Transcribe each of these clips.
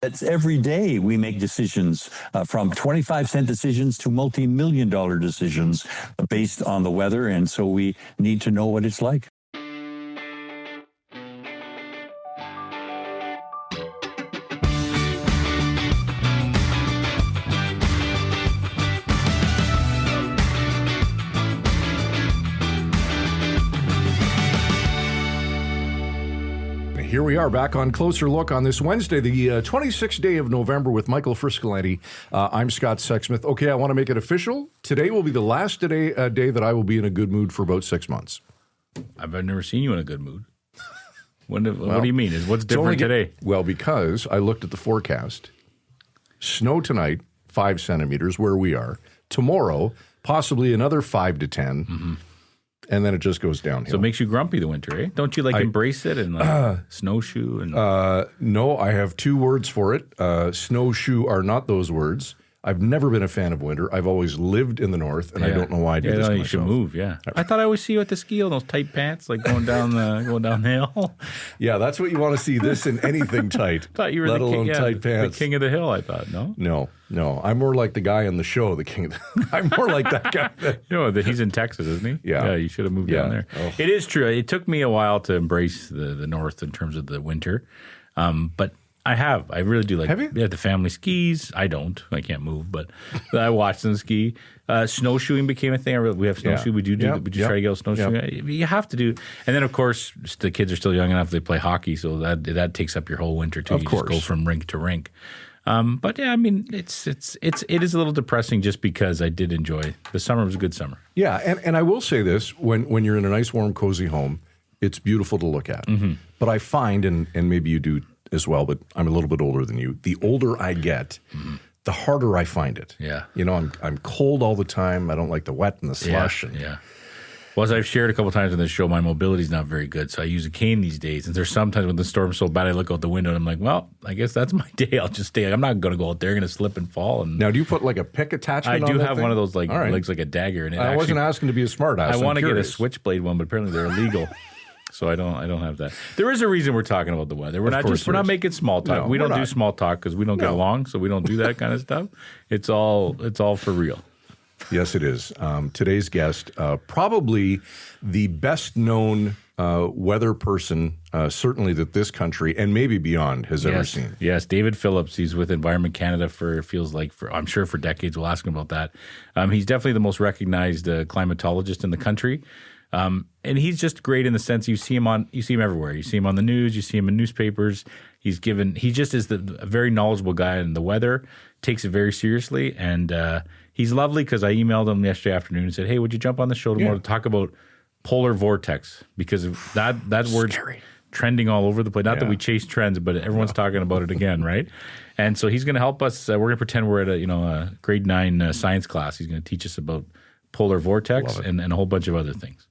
It's every day we make decisions from 25-cent decisions to multi-million-dollar decisions based on the weather. And so we need to know what it's like. Here we are back on Closer Look on this Wednesday, the 26th day of November with Michael Friscolanti. I'm Scott Sexsmith. Okay, I want to make it official. Today will be the last day that I will be in a good mood for about 6 months. I've never seen you in a good mood. What do you mean? What's different today? Well, because I looked at the forecast. Snow tonight, 5 centimeters where we are. Tomorrow, possibly another 5 to 10. Mm-hmm. And then it just goes downhill. So it makes you grumpy the winter, eh? Don't you embrace it and snowshoe? And No, I have 2 words for it. Snowshoe are not those words. I've never been a fan of winter. I've always lived in the north, and I don't know why I do this to you myself. Should move, yeah. I thought I always see you at the ski in those tight pants, going down the hill. Yeah, that's what you want to see. This in anything tight. Thought you were let alone tight pants. The king of the hill. I thought no. I'm more like the guy on the show, the king. I'm more like that guy. That he's in Texas, isn't he? Yeah. You should have moved down there. Oh. It is true. It took me a while to embrace the north in terms of the winter, but I have. I really do like. Have you? Yeah, the family skis. I don't. I can't move, but I watch them ski. Snowshoeing became a thing. We have snowshoe. We do. We try to go snowshoeing. Yep. You have to do. And then, of course, the kids are still young enough. They play hockey, so that takes up your whole winter too. Of course, just go from rink to rink. But yeah, I mean, it is a little depressing just because I did enjoy the summer. Was a good summer. Yeah, and I will say this: when you're in a nice, warm, cozy home, it's beautiful to look at. Mm-hmm. But I find, and maybe you do as well, but I'm a little bit older than you. The older I get, the harder I find it. Yeah. I'm cold all the time. I don't like the wet and the slush. Yeah. Well, as I've shared a couple times on this show, my mobility's not very good, so I use a cane these days. And there's sometimes when the storm's so bad, I look out the window and I'm like, well, I guess that's my day. I'll just stay. I'm not going to go out there. I'm going to slip and fall. And now, do you put a pick attachment on I do that have thing? one of those legs like a dagger. And I wasn't asking to be a smart ass. I want to get a switchblade one, but apparently they're illegal. So I don't have that. There is a reason we're talking about the weather. We're not making small talk. We don't do small talk because we don't get along, so we don't do that kind of stuff. It's all for real. Yes, it is. Today's guest, probably the best known weather person, certainly that this country and maybe beyond has ever seen. Yes, David Phillips. He's with Environment Canada for I'm sure for decades. We'll ask him about that. He's definitely the most recognized climatologist in the country. And he's just great in the sense you see him everywhere. You see him on the news, you see him in newspapers. He just is a very knowledgeable guy in the weather, takes it very seriously. And he's lovely because I emailed him yesterday afternoon and said, hey, would you jump on the show tomorrow to talk about polar vortex? Because that word's trending all over the place. Not that we chase trends, but everyone's talking about it again, right? And so he's going to help us. We're going to pretend we're at a grade 9 science class. He's going to teach us about polar vortex and a whole bunch of other things.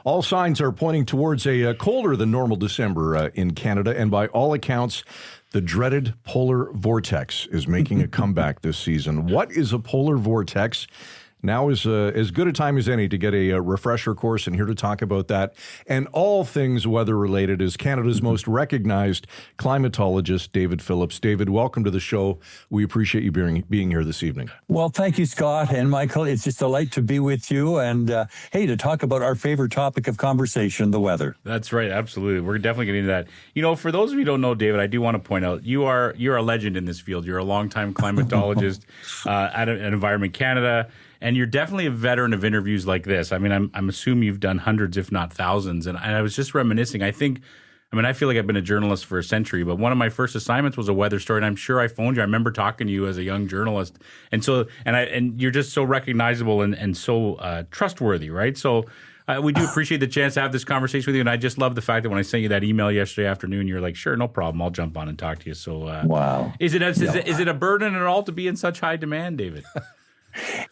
All signs are pointing towards a colder than normal December in Canada, and by all accounts, the dreaded polar vortex is making a comeback this season. What is a polar vortex? Now is as good a time as any to get a refresher course, and here to talk about that and all things weather-related is Canada's most recognized climatologist, David Phillips. David, welcome to the show. We appreciate you being here this evening. Well, thank you, Scott and Michael. It's just a delight to be with you and, to talk about our favorite topic of conversation, the weather. That's right. Absolutely. We're definitely getting into that. For those of you who don't know, David, I do want to point out you're a legend in this field. You're a longtime climatologist at Environment Canada. And you're definitely a veteran of interviews like this. I mean, I'm assuming you've done hundreds, if not thousands. And I was just reminiscing. I feel like I've been a journalist for a century, but one of my first assignments was a weather story, and I'm sure I phoned you. I remember talking to you as a young journalist. And so, and you're just so recognizable and so trustworthy, right? So we do appreciate the chance to have this conversation with you. And I just love the fact that when I sent you that email yesterday afternoon, you're like, sure, no problem. I'll jump on and talk to you. So wow. Is it a burden at all to be in such high demand, David?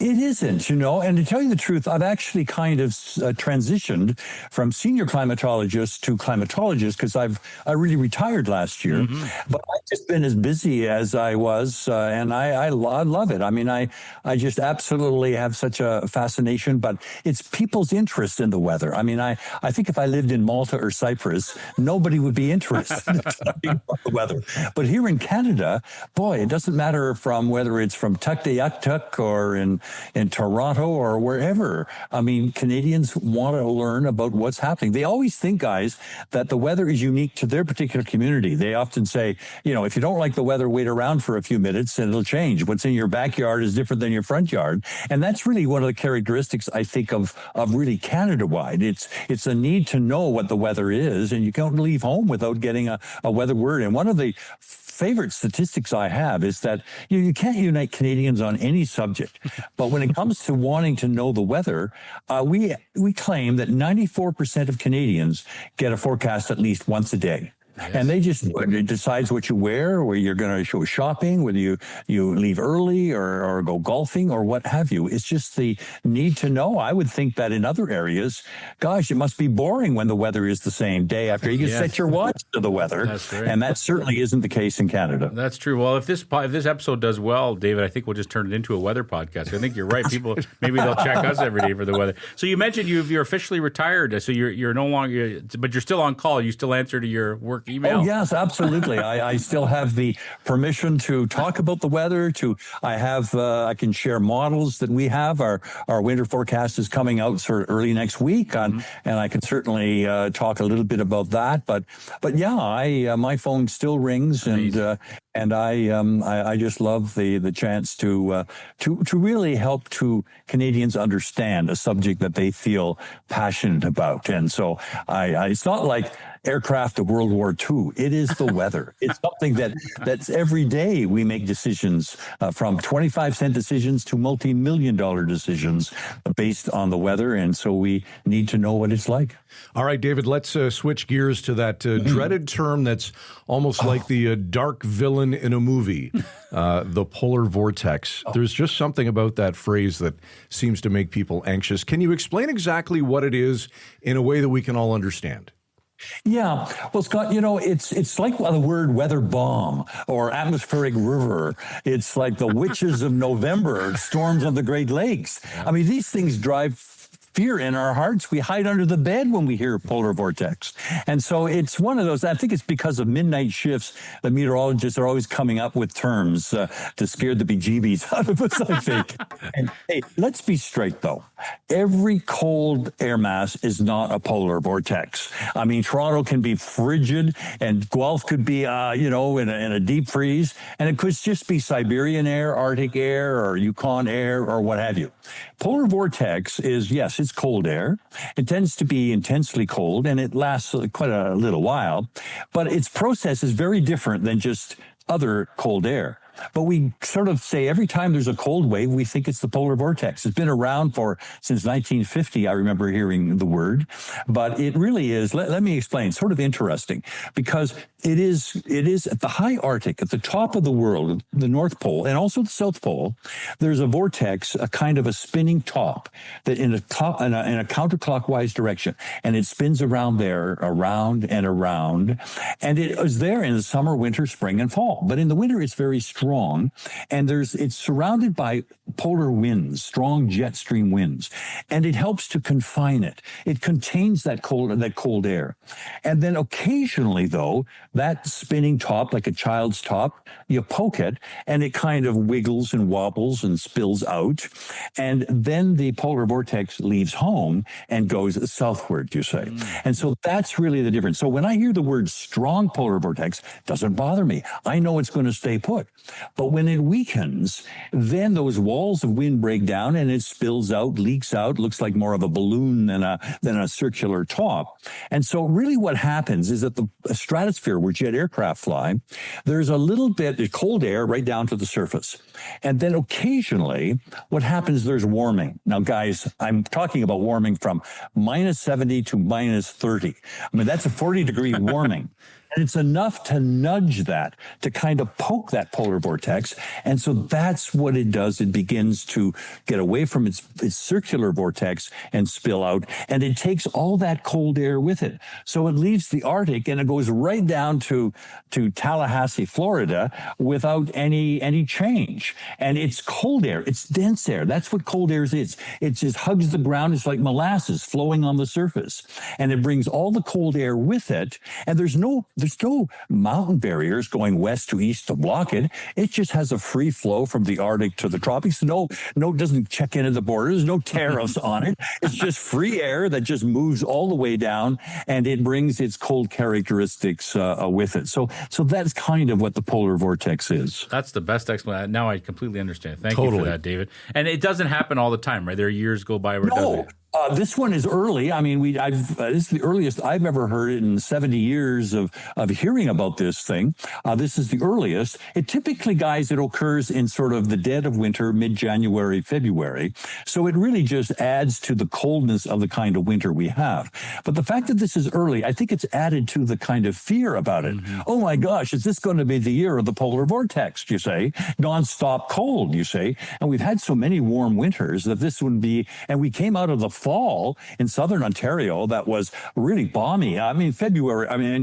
It isn't, and to tell you the truth, I've actually kind of transitioned from senior climatologist to climatologist because I really retired last year. But I've just been as busy as I was, and I love it. I mean, I just absolutely have such a fascination, but it's people's interest in the weather. I mean, I think if I lived in Malta or Cyprus, nobody would be interested in talking about the weather. But here in Canada, boy, it doesn't matter from whether it's from Tuktoyaktuk or in Toronto or wherever. I mean, Canadians want to learn about what's happening. They always think, guys, that the weather is unique to their particular community. They often say, if you don't like the weather, wait around for a few minutes and it'll change. What's in your backyard is different than your front yard. And that's really one of the characteristics, I think, of really Canada-wide. It's a need to know what the weather is, and you can't leave home without getting a weather word. And one of the favorite statistics I have is that you can't unite Canadians on any subject, but when it comes to wanting to know the weather, we claim that 94% of Canadians get a forecast at least once a day. Yes. And it decides what you wear, where you're going to go shopping, whether you leave early or go golfing or what have you. It's just the need to know. I would think that in other areas, gosh, it must be boring when the weather is the same day after. You can set your watch to the weather. That's right. And that certainly isn't the case in Canada. That's true. Well, if this episode does well, David, I think we'll just turn it into a weather podcast. I think you're right. People, maybe they'll check us every day for the weather. So you mentioned you're officially retired. So you're no longer, but you're still on call. You still answer to your work email. Oh, yes, absolutely. I still have the permission to talk about the weather. I can share models that we have. Our winter forecast is coming out sort of early next week, and I can certainly talk a little bit about that. But yeah, my phone still rings, and I just love the chance to really help Canadians understand a subject that they feel passionate about. And so it's not like aircraft of World War II. It is the weather. It's something that's every day we make decisions from 25-cent decisions to multi-million-dollar decisions based on the weather. And so we need to know what it's like. All right, David, let's switch gears to that dreaded term that's almost like the dark villain in a movie, the polar vortex. There's just something about that phrase that seems to make people anxious. Can you explain exactly what it is in a way that we can all understand? Yeah. Well, Scott, it's like the word weather bomb or atmospheric river. It's like the witches of November, storms on the Great Lakes. I mean, these things drive fear in our hearts. We hide under the bed when we hear polar vortex. And so it's one of those, I think it's because of midnight shifts, the meteorologists are always coming up with terms to scare the bejeebies out of us, I think. And hey, let's be straight though. Every cold air mass is not a polar vortex. I mean, Toronto can be frigid and Guelph could be, in a deep freeze. And it could just be Siberian air, Arctic air, or Yukon air, or what have you. Polar vortex is, yes, it's cold air. It tends to be intensely cold, and it lasts quite a little while. But its process is very different than just other cold air. But we sort of say every time there's a cold wave, we think it's the polar vortex. It's been around since 1950. I remember hearing the word, but it really is. Let me explain. Sort of interesting because it is at the high Arctic, at the top of the world, the North Pole, and also the South Pole. There's a vortex, a kind of a spinning top that in a counterclockwise direction, and it spins around there, around and around, and it is there in the summer, winter, spring, and fall. But in the winter, it's very strong, and it's surrounded by polar winds, strong jet stream winds, and it helps to confine it. It contains that cold air, and then occasionally, though, that spinning top, like a child's top, you poke it, and it kind of wiggles and wobbles and spills out, and then the polar vortex leaves home and goes southward, you say. And so that's really the difference. So when I hear the word strong polar vortex, it doesn't bother me. I know it's going to stay put. But when it weakens, then those walls of wind break down and it spills out, leaks out, looks like more of a balloon than a circular top. And so really what happens is that the stratosphere where jet aircraft fly, there's a little bit of cold air right down to the surface. And then occasionally what happens, there's warming. Now, guys, I'm talking about warming from -70 to -30. I mean, that's a 40-degree warming. And it's enough to nudge that, to kind of poke that polar vortex. And so that's what it does. It begins to get away from its circular vortex and spill out. And it takes all that cold air with it. So it leaves the Arctic and it goes right down to Tallahassee, Florida, without any change. And it's cold air. It's dense air. That's what cold air is. It just hugs the ground. It's like molasses flowing on the surface. And it brings all the cold air with it. And there's no mountain barriers going west to east to block it. It just has a free flow from the Arctic to the tropics. No, it doesn't check into the borders. No tariffs on it. It's just free air that just moves all the way down, and it brings its cold characteristics with it. So that's kind of what the polar vortex is. That's the best explanation. Now I completely understand. Thank you for that, David. And it doesn't happen all the time, right? There are years go by where it doesn't. This one is early. I mean, this is the earliest I've ever heard it in 70 years of hearing about this thing. This is the earliest. It typically, guys, it occurs in sort of the dead of winter, mid-January, February. So it really just adds to the coldness of the kind of winter we have. But the fact that this is early, I think it's added to the kind of fear about it. Mm-hmm. Oh my gosh, is this going to be the year of the polar vortex, you say? Nonstop cold, you say? And we've had so many warm winters that this would be, and we came out of the fall in southern Ontario that was really balmy. I mean,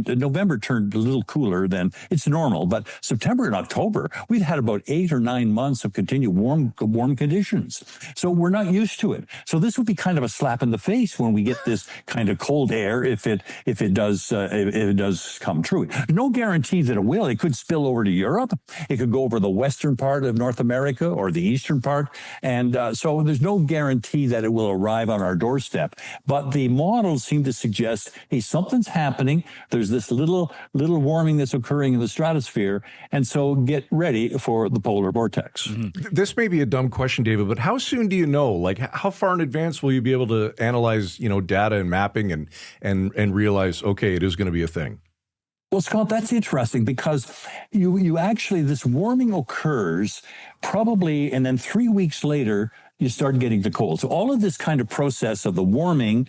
November turned a little cooler than it's normal, but September and October, we've had about 8 or 9 months of continued warm conditions. So we're not used to it. So this would be kind of a slap in the face when we get this kind of cold air if it does come true. No guarantee that it will. It could spill over to Europe. It could go over the western part of North America or the eastern part. And so there's no guarantee that it will arrive on our doorstep. But the models seem to suggest, hey, something's happening. There's this little warming that's occurring in the stratosphere. And so get ready for the polar vortex. Mm-hmm. This may be a dumb question, David, but how soon do you know? Like, how far in advance will you be able to analyze, data and mapping and realize, okay, it is going to be a thing? Well, Scott, that's interesting because you actually, this warming occurs probably, and then 3 weeks later, you start getting the cold. So all of this kind of process of the warming,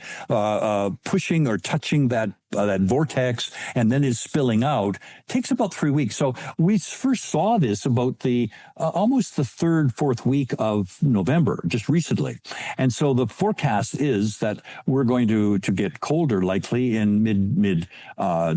pushing or touching that vortex, and then is spilling out, takes about 3 weeks. So we first saw this about the almost the 3rd, 4th week of November, just recently. And so the forecast is that we're going to get colder likely in mid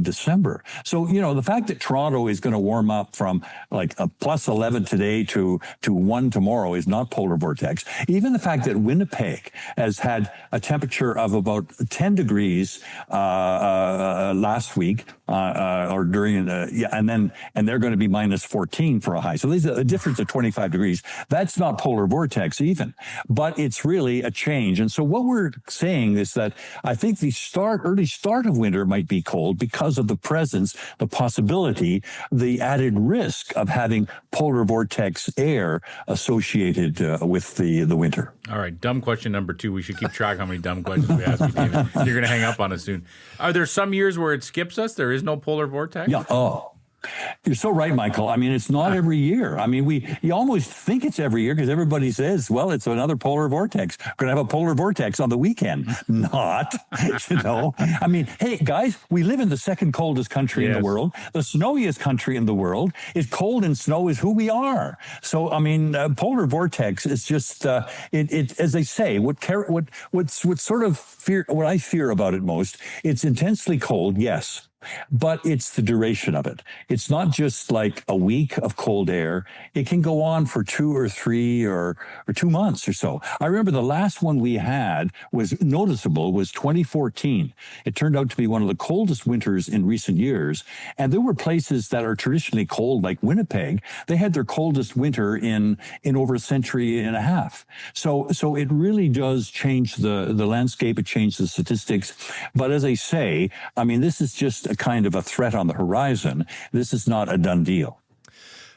December. So, the fact that Toronto is going to warm up from like a plus 11 today to 1 tomorrow is not polar vortex. Even the fact that Winnipeg has had a temperature of about 10 degrees last week or during and they're going to be minus 14 for a high. So there's a difference of 25 degrees. That's not polar vortex even, but it's really a change. And so what we're saying is that I think the early start of winter might be cold because of the presence, the possibility, the added risk of having polar vortex air associated with the winter. All right, dumb question number 2. We should keep track how many dumb questions we ask you, David. You're going to hang up on us soon. Are there some years where it skips us? There is no polar vortex? Yeah. Oh, you're so right, Michael. I mean, it's not every year. I mean, you almost think it's every year because everybody says, well, it's another polar vortex. We're going to have a polar vortex on the weekend. Not, I mean, hey, guys, we live in the second coldest country in the world, the snowiest country in the world. It's cold and snow is who we are. So, I mean, polar vortex is just, as they say, what I fear about it most, it's intensely cold, yes. But it's the duration of it. It's not just like a week of cold air. It can go on for 2 or 3 or 2 months or so. I remember the last one we had was 2014. It turned out to be one of the coldest winters in recent years. And there were places that are traditionally cold, like Winnipeg. They had their coldest winter in over a century and a half. So it really does change the landscape. It changed the statistics. But as I say, I mean, this is just a kind of a threat on the horizon. This is not a done deal.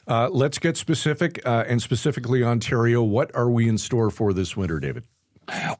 Let's get specific, and specifically Ontario. What are we in store for this winter, David?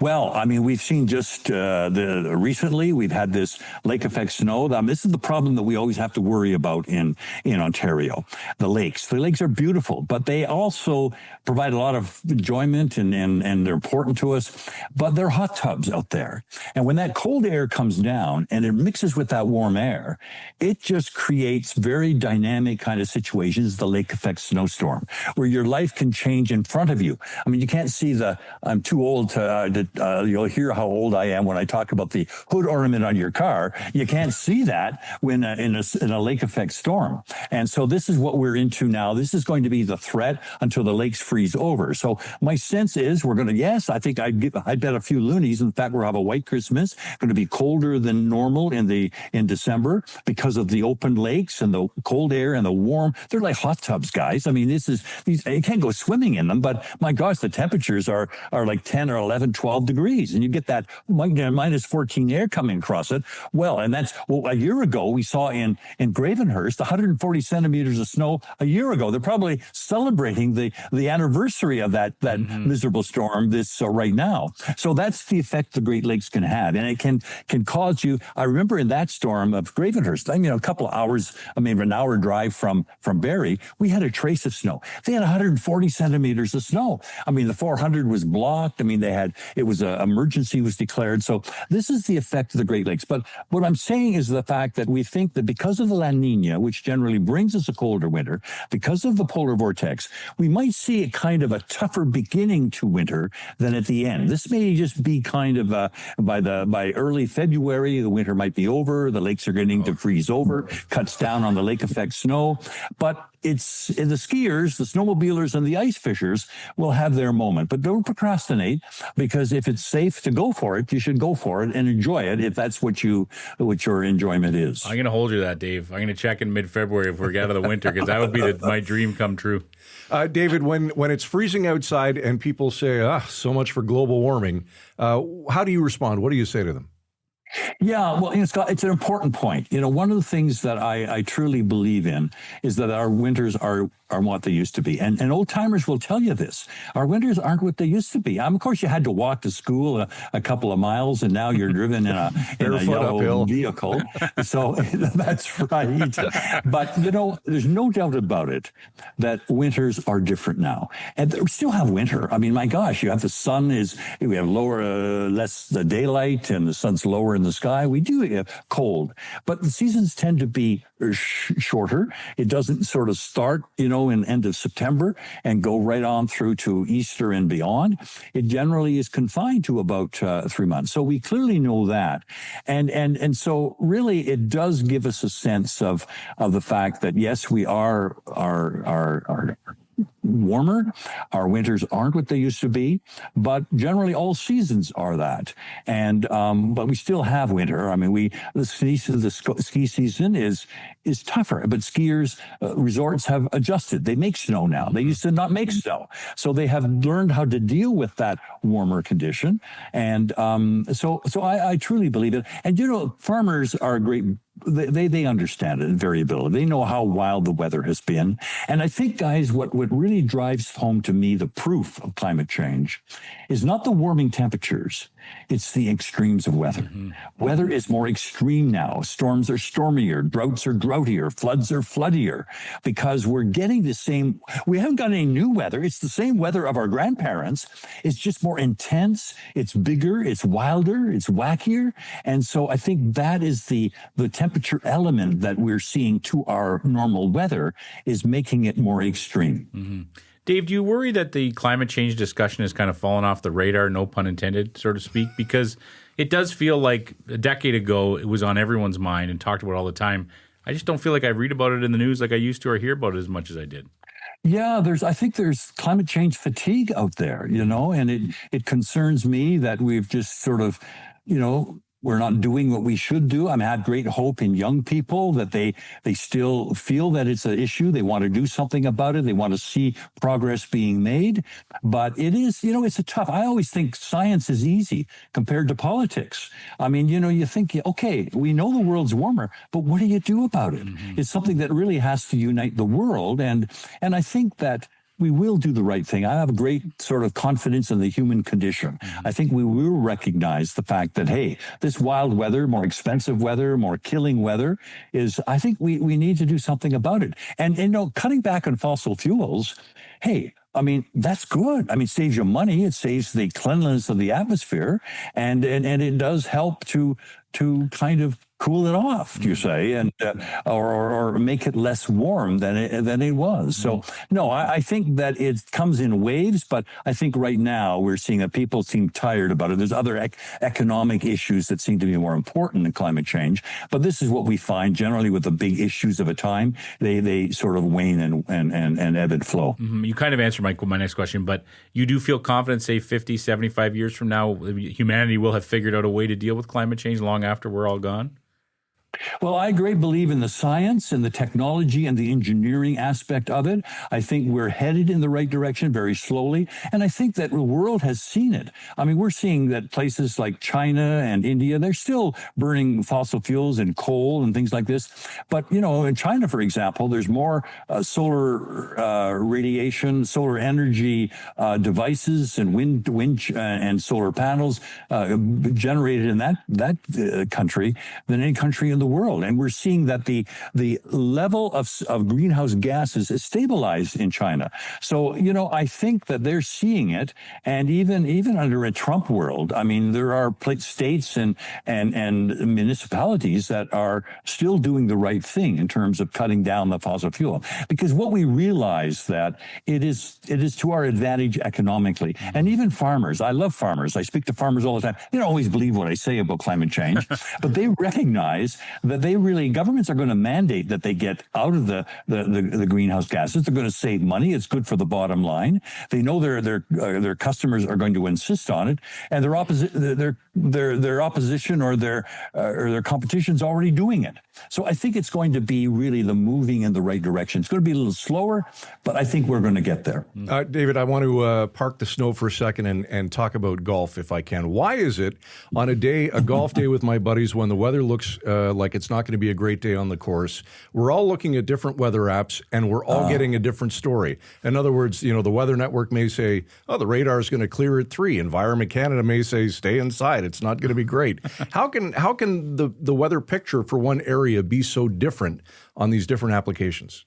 Well, I mean, we've seen just recently we've had this lake effect snow. This is the problem that we always have to worry about in Ontario. The lakes. The lakes are beautiful, but they also provide a lot of enjoyment and they're important to us. But they're hot tubs out there, and when that cold air comes down and it mixes with that warm air, it just creates very dynamic kind of situations. The lake effect snowstorm, where your life can change in front of you. I mean, you can't see the. I'm too old to. You'll hear how old I am when I talk about the hood ornament on your car. You can't see that when in a lake effect storm. And so this is what we're into now. This is going to be the threat until the lakes freeze over. So my sense is we're going to, yes, I think I'd bet a few loonies. In fact, we'll have a white Christmas, going to be colder than normal in December because of the open lakes and the cold air and the warm. They're like hot tubs, guys. I mean, you can't go swimming in them, but my gosh, the temperatures are like 10 or 11, 12 degrees, and you get that minus 14 air coming across it. Well, and that's a year ago we saw in Gravenhurst 140 centimeters of snow a year ago. They're probably celebrating the anniversary of that miserable storm right now. So that's the effect the Great Lakes can have, and it can cause you. I remember in that storm of Gravenhurst, I mean, a couple of hours, an hour drive from Barrie, we had a trace of snow. They had 140 centimeters of snow. I mean, the 400 was blocked. I mean, it was an emergency was declared. So this is the effect of the Great Lakes. But what I'm saying is the fact that we think that because of the La Nina, which generally brings us a colder winter, because of the polar vortex, we might see a kind of a tougher beginning to winter than at the end. This may just be kind of by early February, the winter might be over. The lakes are getting to freeze over, cuts down on the lake effect snow. But it's the skiers, the snowmobilers, and the ice fishers will have their moment. But don't procrastinate, because if it's safe to go for it, you should go for it and enjoy it if that's what your enjoyment is. I'm going to hold you to that, Dave. I'm going to check in mid-February if we're out of the winter, because that would be my dream come true. David, when it's freezing outside and people say, so much for global warming, how do you respond? What do you say to them? Yeah, well, Scott, it's an important point. One of the things that I truly believe in is that our winters are what they used to be. And old timers will tell you this. Our winters aren't what they used to be. Of course, you had to walk to school a couple of miles, and now you're driven in a yellow uphill vehicle. So that's right. But, there's no doubt about it that winters are different now. And we still have winter. I mean, my gosh, you have the sun we have less the daylight, and the sun's lower in the sky. We do have cold, but the seasons tend to be shorter. It doesn't sort of start, in end of September and go right on through to Easter and beyond. It generally is confined to about 3 months. So we clearly know that. And so really it does give us a sense of the fact that, yes, we are warmer. Our winters aren't what they used to be, but generally all seasons are that. And but we still have winter. I mean, the ski season is tougher, but skiers resorts have adjusted. They make snow now. They used to not make snow, so they have learned how to deal with that warmer condition. And so I truly believe it. And farmers are great. They understand it, variability. They know how wild the weather has been. And I think, guys, what really drives home to me the proof of climate change is not the warming temperatures. It's the extremes of weather. Mm-hmm. Weather is more extreme now. Storms are stormier, droughts are droughier, floods are floodier, because we're getting the same. We haven't got any new weather. It's the same weather of our grandparents. It's just more intense. It's bigger. It's wilder. It's wackier. And so I think that is the temperature element that we're seeing to our normal weather is making it more extreme. Mm-hmm. Dave, do you worry that the climate change discussion has kind of fallen off the radar, no pun intended, so to speak? Because it does feel like a decade ago it was on everyone's mind and talked about all the time. I just don't feel like I read about it in the news like I used to, or hear about it as much as I did. Yeah, I think there's climate change fatigue out there, and it concerns me that we've just sort of, we're not doing what we should do. I had great hope in young people that they still feel that it's an issue. They want to do something about it. They want to see progress being made. But it is, it's I always think science is easy compared to politics. I mean, you think, okay, we know the world's warmer, but what do you do about it? Mm-hmm. It's something that really has to unite the world. And I think that we will do the right thing. I have a great sort of confidence in the human condition. I think we will recognize the fact that, hey, this wild weather, more expensive weather, more killing weather is, I think we need to do something about it. And cutting back on fossil fuels, hey, I mean, that's good. I mean, it saves you money. It saves the cleanliness of the atmosphere. And it does help to kind of cool it off, you say, and or make it less warm than it was. So no, I think that it comes in waves, but I think right now we're seeing that people seem tired about it. There's other economic issues that seem to be more important than climate change. But this is what we find generally with the big issues of a time. They sort of wane and ebb and flow. You kind of answered my next question, but you do feel confident, say 50, 75 years from now, humanity will have figured out a way to deal with climate change long after we're all gone? Well, I believe in the science and the technology and the engineering aspect of it. I think we're headed in the right direction very slowly. And I think that the world has seen it. I mean, we're seeing that places like China and India, they're still burning fossil fuels and coal and things like this. But, in China, for example, there's more solar radiation, solar energy devices and wind and solar panels generated in that country than any country in the world. And we're seeing that the level of greenhouse gases is stabilized in China. So, I think that they're seeing it. And even under a Trump world, I mean, there are states and municipalities that are still doing the right thing in terms of cutting down the fossil fuel. Because what we realize that it is to our advantage economically. And even farmers, I love farmers. I speak to farmers all the time. They don't always believe what I say about climate change, but they recognize that governments are going to mandate that they get out of the greenhouse gases. They're going to save money. It's good for the bottom line. They know their customers are going to insist on it, and their opposition or their competition's already doing it. So I think it's going to be really the moving in the right direction. It's going to be a little slower, but I think we're going to get there. David, I want to park the snow for a second and talk about golf, if I can. Why is it on a golf day with my buddies, when the weather looks like it's not going to be a great day on the course, we're all looking at different weather apps and we're all getting a different story? In other words, the Weather Network may say, oh, the radar is going to clear at 3. Environment Canada may say, stay inside. It's not going to be great. How can the weather picture for one area be so different on these different applications?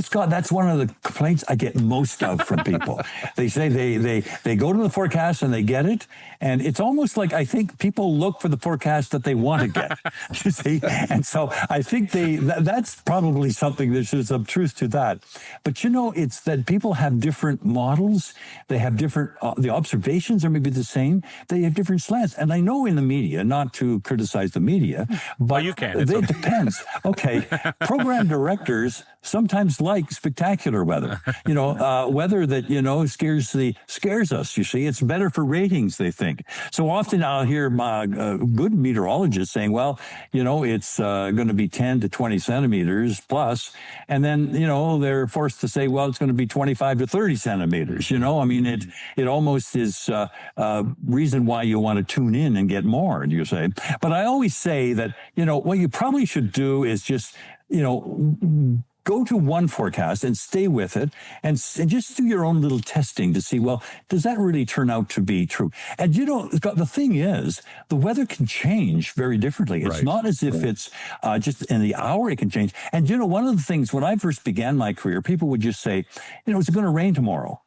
Scott, that's one of the complaints I get most of from people. They say they go to the forecast and they get it, and it's almost like I think people look for the forecast that they want to get. You see, and so I think that's probably something. There's some truth to that. But it's that people have different models. They have different. The observations are maybe the same. They have different slants. And I know in the media, not to criticize the media, but you can. It depends. Okay, program directors sometimes like spectacular weather, weather that, scares us. You see, it's better for ratings, they think. So often I'll hear good meteorologists saying, well, it's going to be 10 to 20 centimeters plus. And then, they're forced to say, well, it's going to be 25 to 30 centimeters. I mean, it almost is reason why you want to tune in and get more, you say. But I always say that, what you probably should do is just, go to one forecast and stay with it and just do your own little testing to see, well, does that really turn out to be true? And, the thing is, the weather can change very differently. It's not as if it's just in the hour it can change. And, one of the things, when I first began my career, people would just say, is it going to rain tomorrow?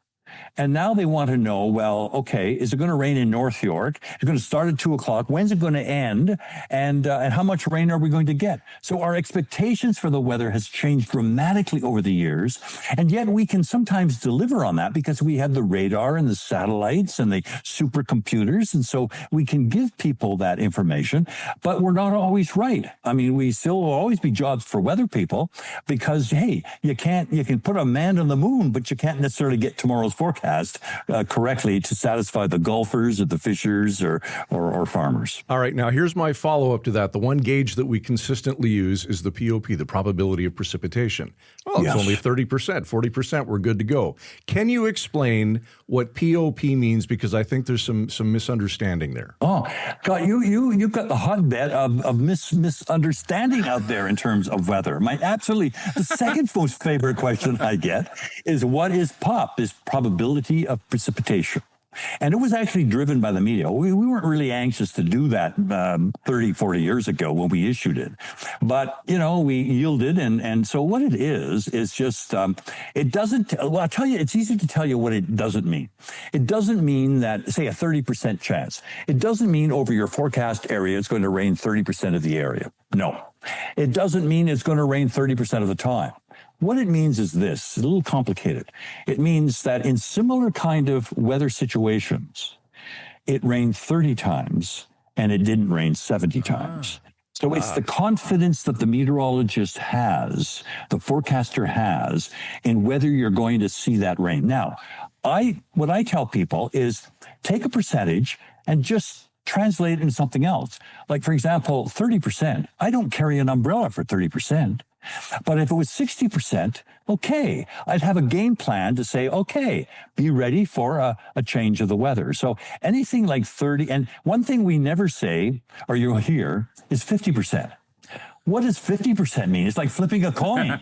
And now they want to know, well, okay, is it going to rain in North York? It's going to start at 2:00. When's it going to end? And how much rain are we going to get? So our expectations for the weather has changed dramatically over the years. And yet we can sometimes deliver on that because we have the radar and the satellites and the supercomputers. And so we can give people that information, but we're not always right. I mean, we still will always be jobs for weather people because, hey, you can put a man on the moon, but you can't necessarily get tomorrow's forecast correctly to satisfy the golfers or the fishers or farmers. All right, now here's my follow-up to that. The one gauge that we consistently use is the POP, the probability of precipitation. Well, it's only 30%, 40%, we're good to go. Can you explain what POP means? Because I think there's some misunderstanding there. Oh, God, you've got the hotbed of misunderstanding out there in terms of weather. The second most favorite question I get is, what is POP? Is probability of precipitation. And it was actually driven by the media. We weren't really anxious to do that 30, 40 years ago when we issued it. But, we yielded. And so what it is just, it doesn't, well, I'll tell you, it's easy to tell you what it doesn't mean. It doesn't mean that, say, a 30% chance. It doesn't mean over your forecast area, it's going to rain 30% of the area. No. It doesn't mean it's going to rain 30% of the time. What it means is this, it's a little complicated. It means that in similar kind of weather situations, it rained 30 times and it didn't rain 70 times. So it's the confidence that the meteorologist has, the forecaster has, in whether you're going to see that rain. Now, what I tell people is take a percentage and just translate it into something else. Like, for example, 30%. I don't carry an umbrella for 30%. But if it was 60%, okay, I'd have a game plan to say, okay, be ready for a change of the weather. So anything like 30, and one thing we never say, or you'll hear, is 50%. What does 50% mean? It's like flipping a coin,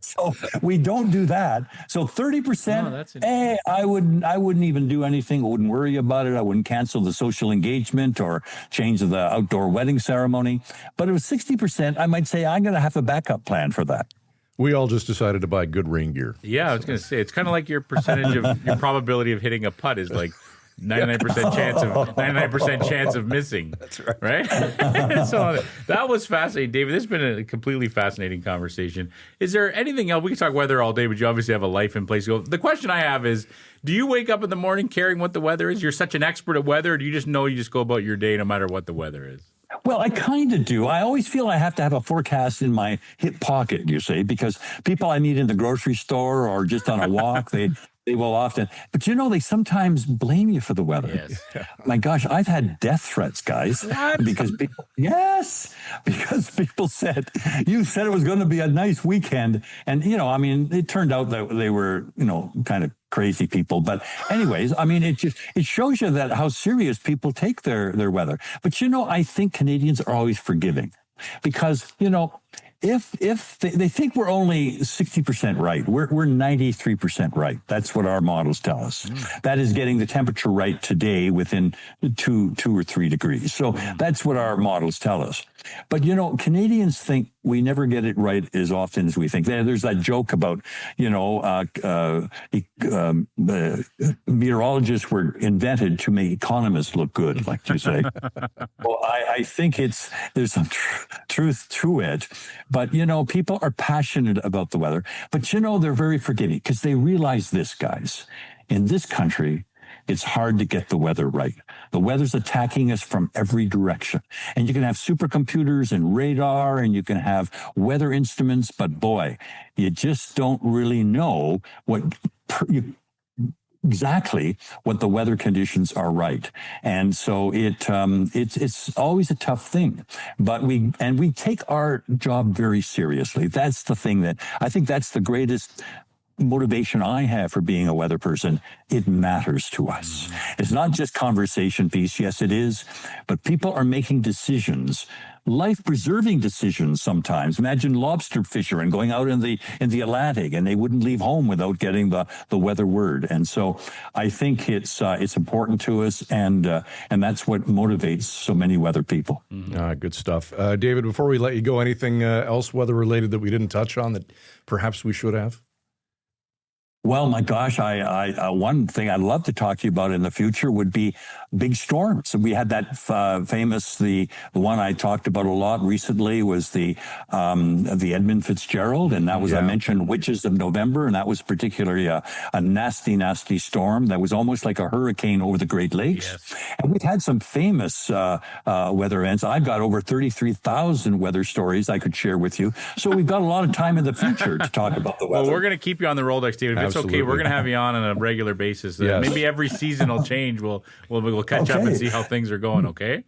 So we don't do that. So 30%, I wouldn't even do anything. I wouldn't worry about it. I wouldn't cancel the social engagement or change the outdoor wedding ceremony. But if it was 60%, I might say I'm going to have a backup plan for that. We all just decided to buy good rain gear. Yeah, I was going to say, it's kind of like your percentage of your probability of hitting a putt is like 99% chance of missing. That's right. So that was fascinating, David. This has been a completely fascinating conversation. Is there anything else? We can talk weather all day, but you obviously have a life in place. The question I have is, do you wake up in the morning caring what the weather is? You're such an expert at weather, or do you just know you just go about your day no matter what the weather is? Well, I kind of do. I always feel I have to have a forecast in my hip pocket, you see, because people I meet in the grocery store or just on a walk, they will often, but they sometimes blame you for the weather. Yes. My gosh, I've had death threats, guys. What? Because people said, you said it was going to be a nice weekend. And, it turned out that they were, kind of crazy people. But anyways, it shows you that how serious people take their weather. But, I think Canadians are always forgiving because, if they think we're only 60% right, we're 93% right. That's what our models tell us. That is getting the temperature right today within two or 3 degrees. So that's what our models tell us. But, Canadians think we never get it right as often as we think. There's that joke about, meteorologists were invented to make economists look good, like you say. Well, I think there's some truth to it. But, people are passionate about the weather. But, they're very forgiving because they realize this, guys. In this country, it's hard to get the weather right. The weather's attacking us from every direction. And you can have supercomputers and radar and you can have weather instruments, but boy, you just don't really know exactly what the weather conditions are right. And so it's always a tough thing, but we take our job very seriously. That's the thing that I think that's the greatest motivation I have for being a weather person. It matters to us. It's not just conversation piece. Yes, it is, but people are making decisions, life-preserving decisions sometimes. Imagine lobster fishermen going out in the Atlantic and they wouldn't leave home without getting the weather word. And so I think it's important to us, and that's what motivates so many weather people. Good stuff. David, before we let you go, anything else weather-related that we didn't touch on that perhaps we should have? Well, my gosh, I one thing I'd love to talk to you about in the future would be big storms. We had that famous, the one I talked about a lot recently was the Edmund Fitzgerald, and that was, I mentioned Witches of November, and that was particularly a nasty, nasty storm that was almost like a hurricane over the Great Lakes. Yes. And we've had some famous weather events. I've got over 33,000 weather stories I could share with you. So we've got a lot of time in the future to talk about the weather. Well, we're going to keep you on the Rolodex, David. If it's okay. We're going to have you on a regular basis. Yes. Maybe every season will change. We'll catch up and see how things are going, okay?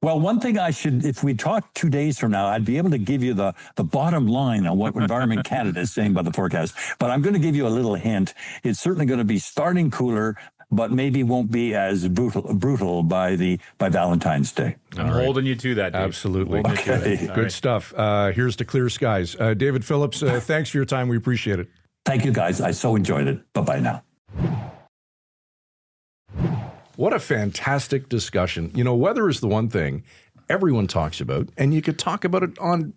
Well, one thing if we talk 2 days from now, I'd be able to give you the bottom line on what Environment Canada is saying about the forecast. But I'm going to give you a little hint. It's certainly going to be starting cooler, but maybe won't be as brutal by Valentine's Day. I'm holding you to that, Dave. Absolutely. Okay. Good stuff. Here's to clear skies. David Phillips, thanks for your time. We appreciate it. Thank you, guys. I so enjoyed it. Bye-bye now. What a fantastic discussion. Weather is the one thing everyone talks about, and you could talk about it on,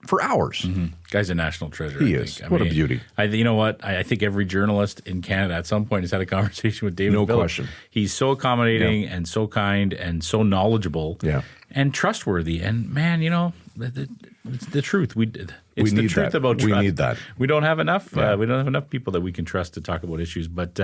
for hours. Mm-hmm. Guy's a national treasure. He is. What a beauty. You know what? I think every journalist in Canada at some point has had a conversation with David Phillips. No question. He's so accommodating and so kind and so knowledgeable and trustworthy. And man, it's the truth. It's the truth about trust. We need that. We don't have enough. We don't have enough people that we can trust to talk about issues. But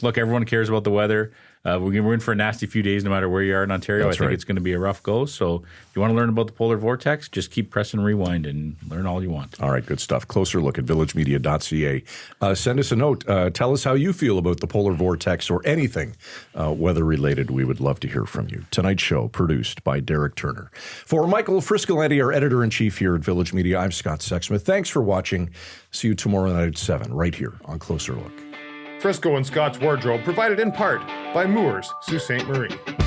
look, everyone cares about the weather. We're in for a nasty few days no matter where you are in Ontario. That's I think right. it's going to be a rough go. So if you want to learn about the polar vortex, just keep pressing rewind and learn all you want. All right, good stuff. Closer look at villagemedia.ca. Send us a note. Tell us how you feel about the polar vortex or anything weather-related. We would love to hear from you. Tonight's show produced by Derek Turner. For Michael Friscoletti, our editor-in-chief here at Village Media, I'm Scott Sexsmith. Thanks for watching. See you tomorrow night at 7 right here on Closer Look. Frisco and Scott's Wardrobe provided in part by Moores, Sault Ste. Marie.